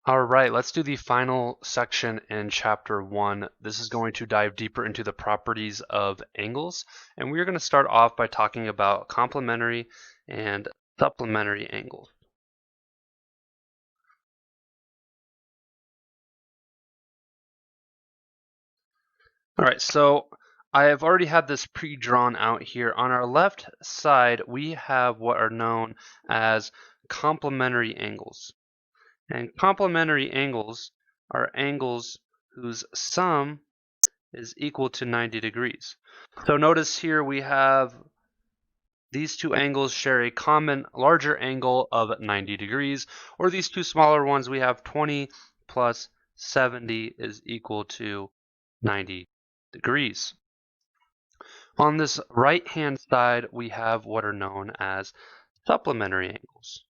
All right, let's do the final section in chapter 1. This is going to dive deeper into the properties of angles, and we're going to start off by talking about complementary and supplementary angles. All right, so I have already had this pre-drawn out here. On our left side, we have what are known as complementary angles. And complementary angles are angles whose sum is equal to 90 degrees. So notice here we have these two angles share a common larger angle of 90 degrees, or these two smaller ones, we have 20 plus 70 is equal to 90 degrees. On this right-hand side, we have what are known as supplementary angles.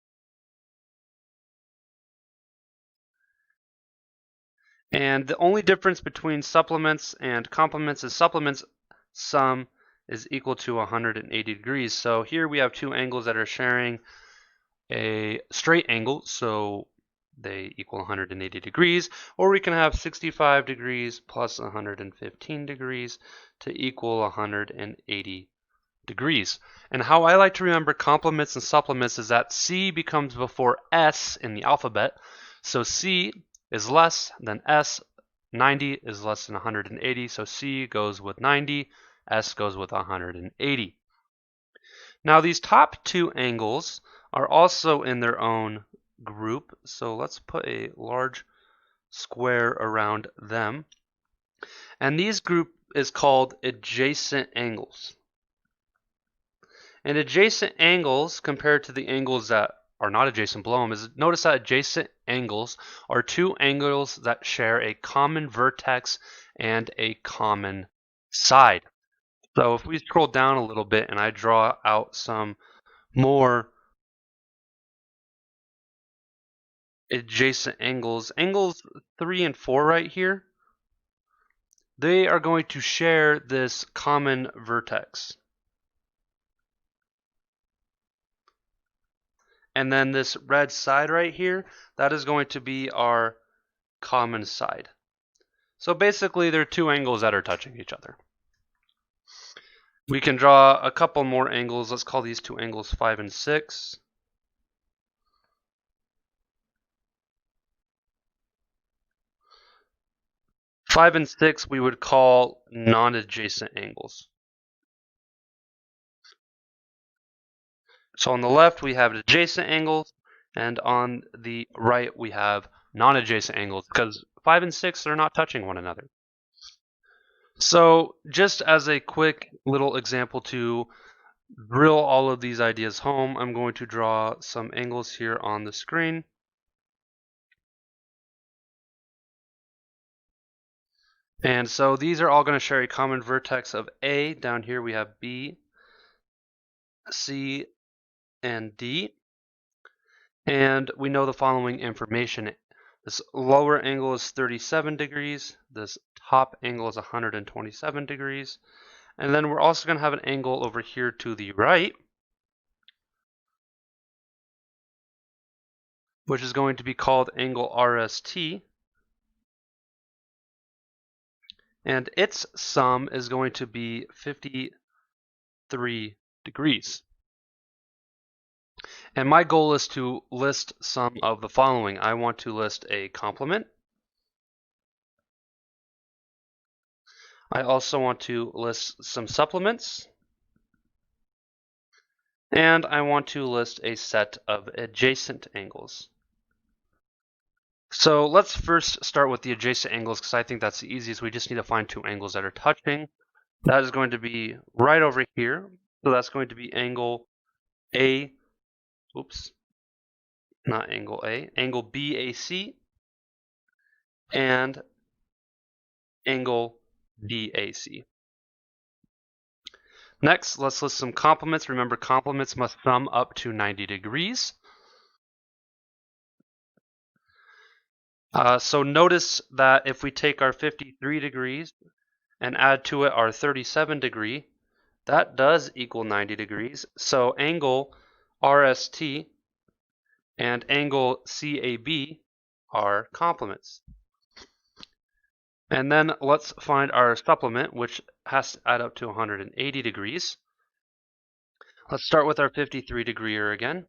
And the only difference between supplements and complements is supplements sum is equal to 180 degrees. So here we have two angles that are sharing a straight angle, so they equal 180 degrees, or we can have 65 degrees plus 115 degrees to equal 180 degrees. And how I like to remember complements and supplements is that C becomes before S in the alphabet. So C is less than S, 90 is less than 180, so C goes with 90, S goes with 180. Now these top two angles are also in their own group, so let's put a large square around them. And these group is called adjacent angles. And adjacent angles compared to the angles that are not adjacent below them is notice that adjacent angles are two angles that share a common vertex and a common side. So if we scroll down a little bit and I draw out some more adjacent angles, angles 3 and 4 right here, they are going to share this common vertex. And then this red side right here, that is going to be our common side. So basically, there are two angles that are touching each other. We can draw a couple more angles. Let's call these two angles 5 and 6. Five and 6 we would call non-adjacent angles. So on the left we have adjacent angles, and on the right we have non-adjacent angles, because 5 and 6 are not touching one another. So just as a quick little example to drill all of these ideas home, I'm going to draw some angles here on the screen. And so these are all going to share a common vertex of A. Down here we have B, C, and D. And we know the following information. This lower angle is 37 degrees. This top angle is 127 degrees. And then we're also going to have an angle over here to the right, which is going to be called angle RST. And its sum is going to be 53 degrees. And my goal is to list some of the following. I want to list a complement. I also want to list some supplements. And I want to list a set of adjacent angles. So let's first start with the adjacent angles because I think that's the easiest. We just need to find two angles that are touching. That is going to be right over here. So that's going to be angle A, oops, not angle A, angle BAC and angle BAC. Next, let's list some complements. Remember, complements must sum up to 90 degrees. So notice that if we take our 53 degrees and add to it our 37 degree, that does equal 90 degrees. So angle RST and angle CAB are complements. And then let's find our supplement, which has to add up to 180 degrees. Let's start with our 53 degreer again,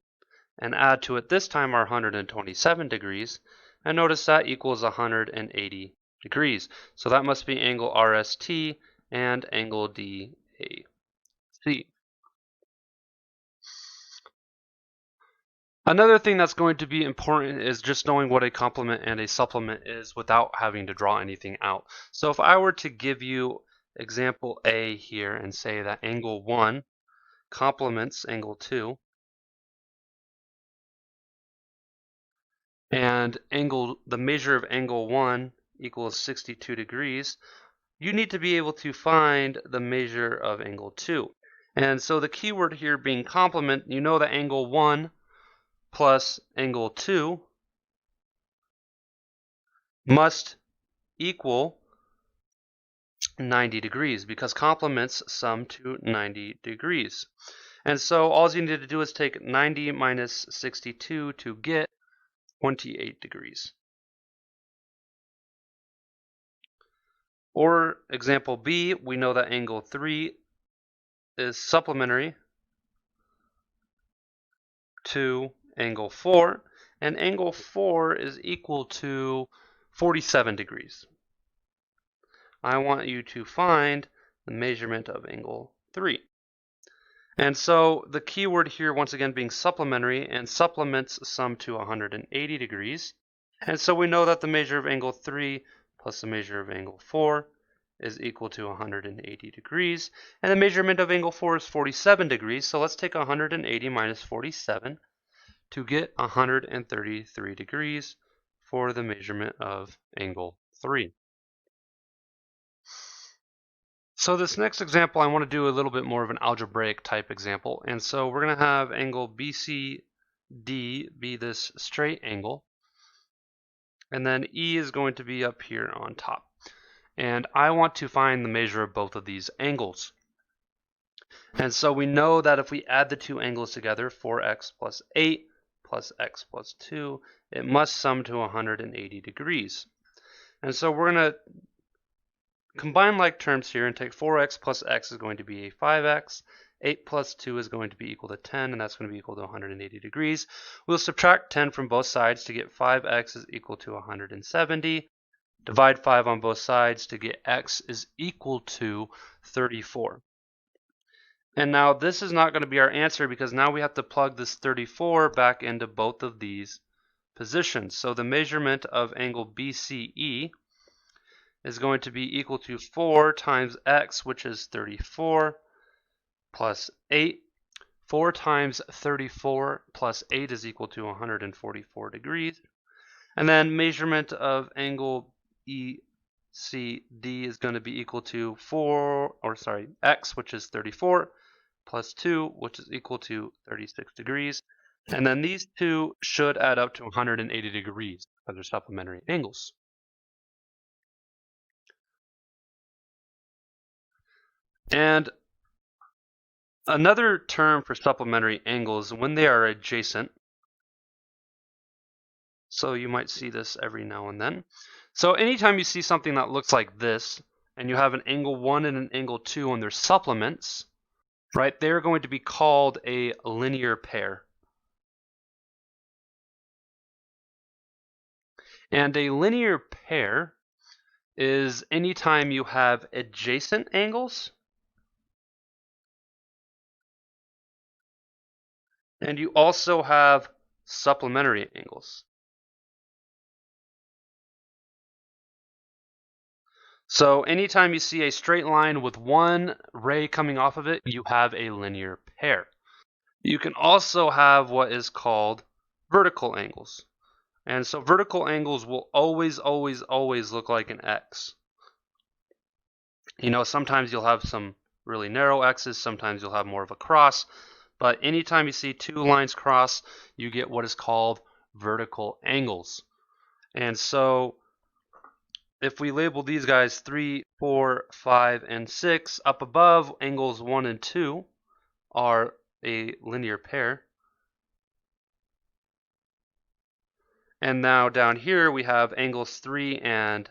and add to it this time our 127 degrees, and notice that equals 180 degrees. So that must be angle RST and angle DAC. Another thing that's going to be important is just knowing what a complement and a supplement is without having to draw anything out. So if I were to give you example A here and say that angle 1 complements angle 2, and the measure of angle 1 equals 62 degrees, you need to be able to find the measure of angle 2. And so the keyword here being complement, you know that angle 1 plus angle 2 must equal 90 degrees because complements sum to 90 degrees. And so all you need to do is take 90 minus 62 to get 28 degrees. Or example B, we know that angle 3 is supplementary to angle 4, and angle 4 is equal to 47 degrees. I want you to find the measurement of angle 3. And so the keyword here, once again, being supplementary, and supplements sum to 180 degrees. And so we know that the measure of angle 3 plus the measure of angle 4 is equal to 180 degrees. And the measurement of angle 4 is 47 degrees. So let's take 180 minus 47 to get 133 degrees for the measurement of angle 3. So this next example, I want to do a little bit more of an algebraic type example. And so we're going to have angle BCD be this straight angle. And then E is going to be up here on top. And I want to find the measure of both of these angles. And so we know that if we add the two angles together, 4x plus 8 plus x plus 2, it must sum to 180 degrees. And so we're going to combine like terms here and take 4x plus x is going to be a 5x, 8 plus 2 is going to be equal to 10, and that's going to be equal to 180 degrees. We'll subtract 10 from both sides to get 5x is equal to 170. Divide 5 on both sides to get x is equal to 34. And now this is not going to be our answer because now we have to plug this 34 back into both of these positions. So the measurement of angle BCE is going to be equal to 4 times x, which is 34, plus 8. 4 times 34 plus 8 is equal to 144 degrees. And then measurement of angle ECD is going to be equal to x, which is 34, plus 2, which is equal to 36 degrees. And then these two should add up to 180 degrees because they're supplementary angles. And another term for supplementary angles when they are adjacent. So you might see this every now and then. So anytime you see something that looks like this, and you have an angle 1 and an angle 2 and their supplements, right, they're going to be called a linear pair. And a linear pair is anytime you have adjacent angles and you also have supplementary angles. So anytime you see a straight line with one ray coming off of it, you have a linear pair. You can also have what is called vertical angles. And so vertical angles will always look like an X. You know, sometimes you'll have some really narrow X's, sometimes you'll have more of a cross, but anytime you see two lines cross, you get what is called vertical angles. And so if we label these guys 3, 4, 5, and 6, up above, angles 1 and 2 are a linear pair. And now down here we have angles 3 and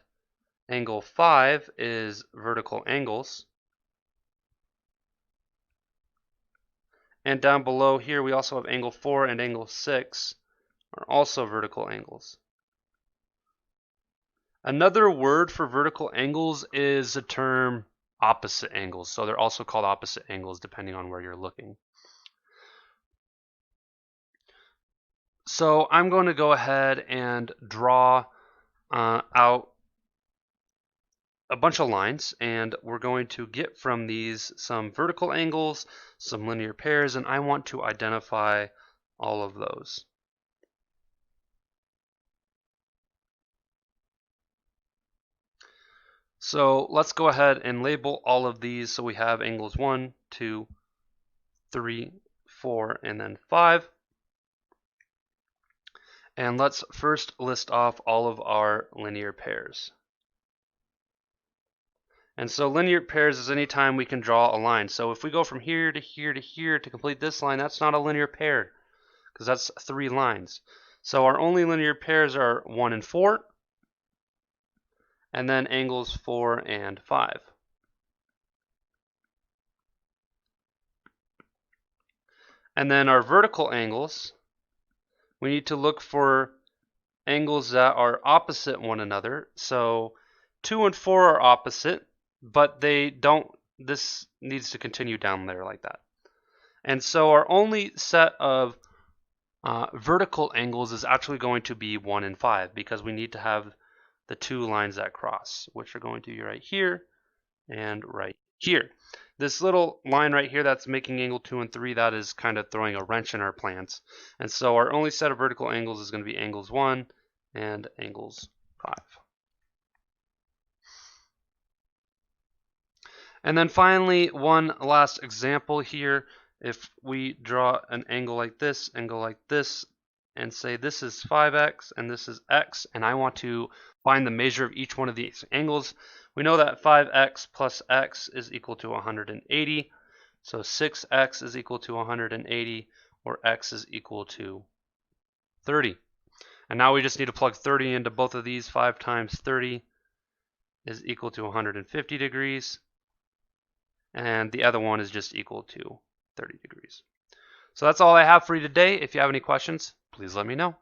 angle 5 is vertical angles. And down below here we also have angle 4 and angle 6 are also vertical angles. Another word for vertical angles is the term opposite angles. So they're also called opposite angles depending on where you're looking. So I'm going to go ahead and draw out a bunch of lines, and we're going to get from these some vertical angles, some linear pairs, and I want to identify all of those. So let's go ahead and label all of these. So we have angles 1, 2, 3, 4, and then 5. And let's first list off all of our linear pairs. And so linear pairs is any time we can draw a line. So if we go from here to here to here to complete this line, that's not a linear pair because that's 3 lines. So our only linear pairs are 1 and 4, and then angles 4 and 5. And then our vertical angles, we need to look for angles that are opposite one another. So 2 and 4 are opposite, but they don't, this needs to continue down there like that. And so our only set of vertical angles is actually going to be 1 and 5 because we need to have the 2 lines that cross, which are going to be right here and right here. This little line right here that's making angle 2 and 3, that is kind of throwing a wrench in our plans. And so our only set of vertical angles is going to be angles 1 and angles 5. And then finally, one last example here. If we draw an angle like this, and say this is 5x and this is x, and I want to find the measure of each one of these angles, we know that 5x plus x is equal to 180. So 6x is equal to 180, or x is equal to 30. And now we just need to plug 30 into both of these. 5 times 30 is equal to 150 degrees. And the other one is just equal to 30 degrees. So that's all I have for you today. If you have any questions, please let me know.